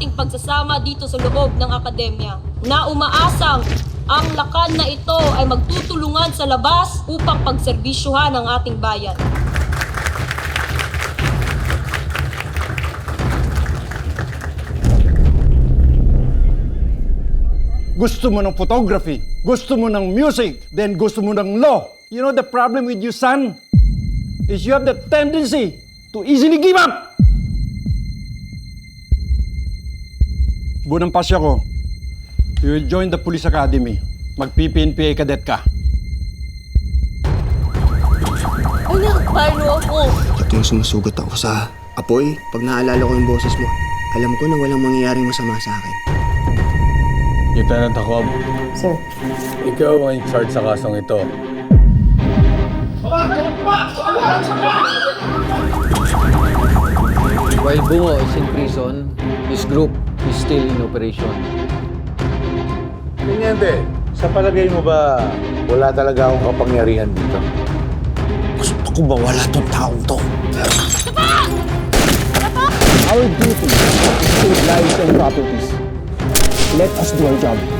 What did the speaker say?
ating pagsasama dito sa loob ng akademya na umaasang ang lakan na ito ay magtutulungan sa labas upang pagserbisyuhan ang ating bayan. Gusto mo ng photography, gusto mo ng music, then gusto mo ng law. You know the problem with you, son? Is you have the tendency to easily give up. Bunang pasya ko, you will join the police academy. Mag-PPNPA cadet ka. Anak, paano ako? Tuwing sumusugat ako sa apoy, pag naalala ko yung boses mo, alam ko na walang mangyayaring masama sa akin. Lieutenant Jacob, Sir. ikaw ang in charge sa kasong ito. While Bungo is in prison, his group is still in operation. Teniente, sa palagay mo ba wala talaga akong kapangyarihan dito? Gusto ko ba wala tong taong to? Our duty is to save lives and properties. Let us do our job.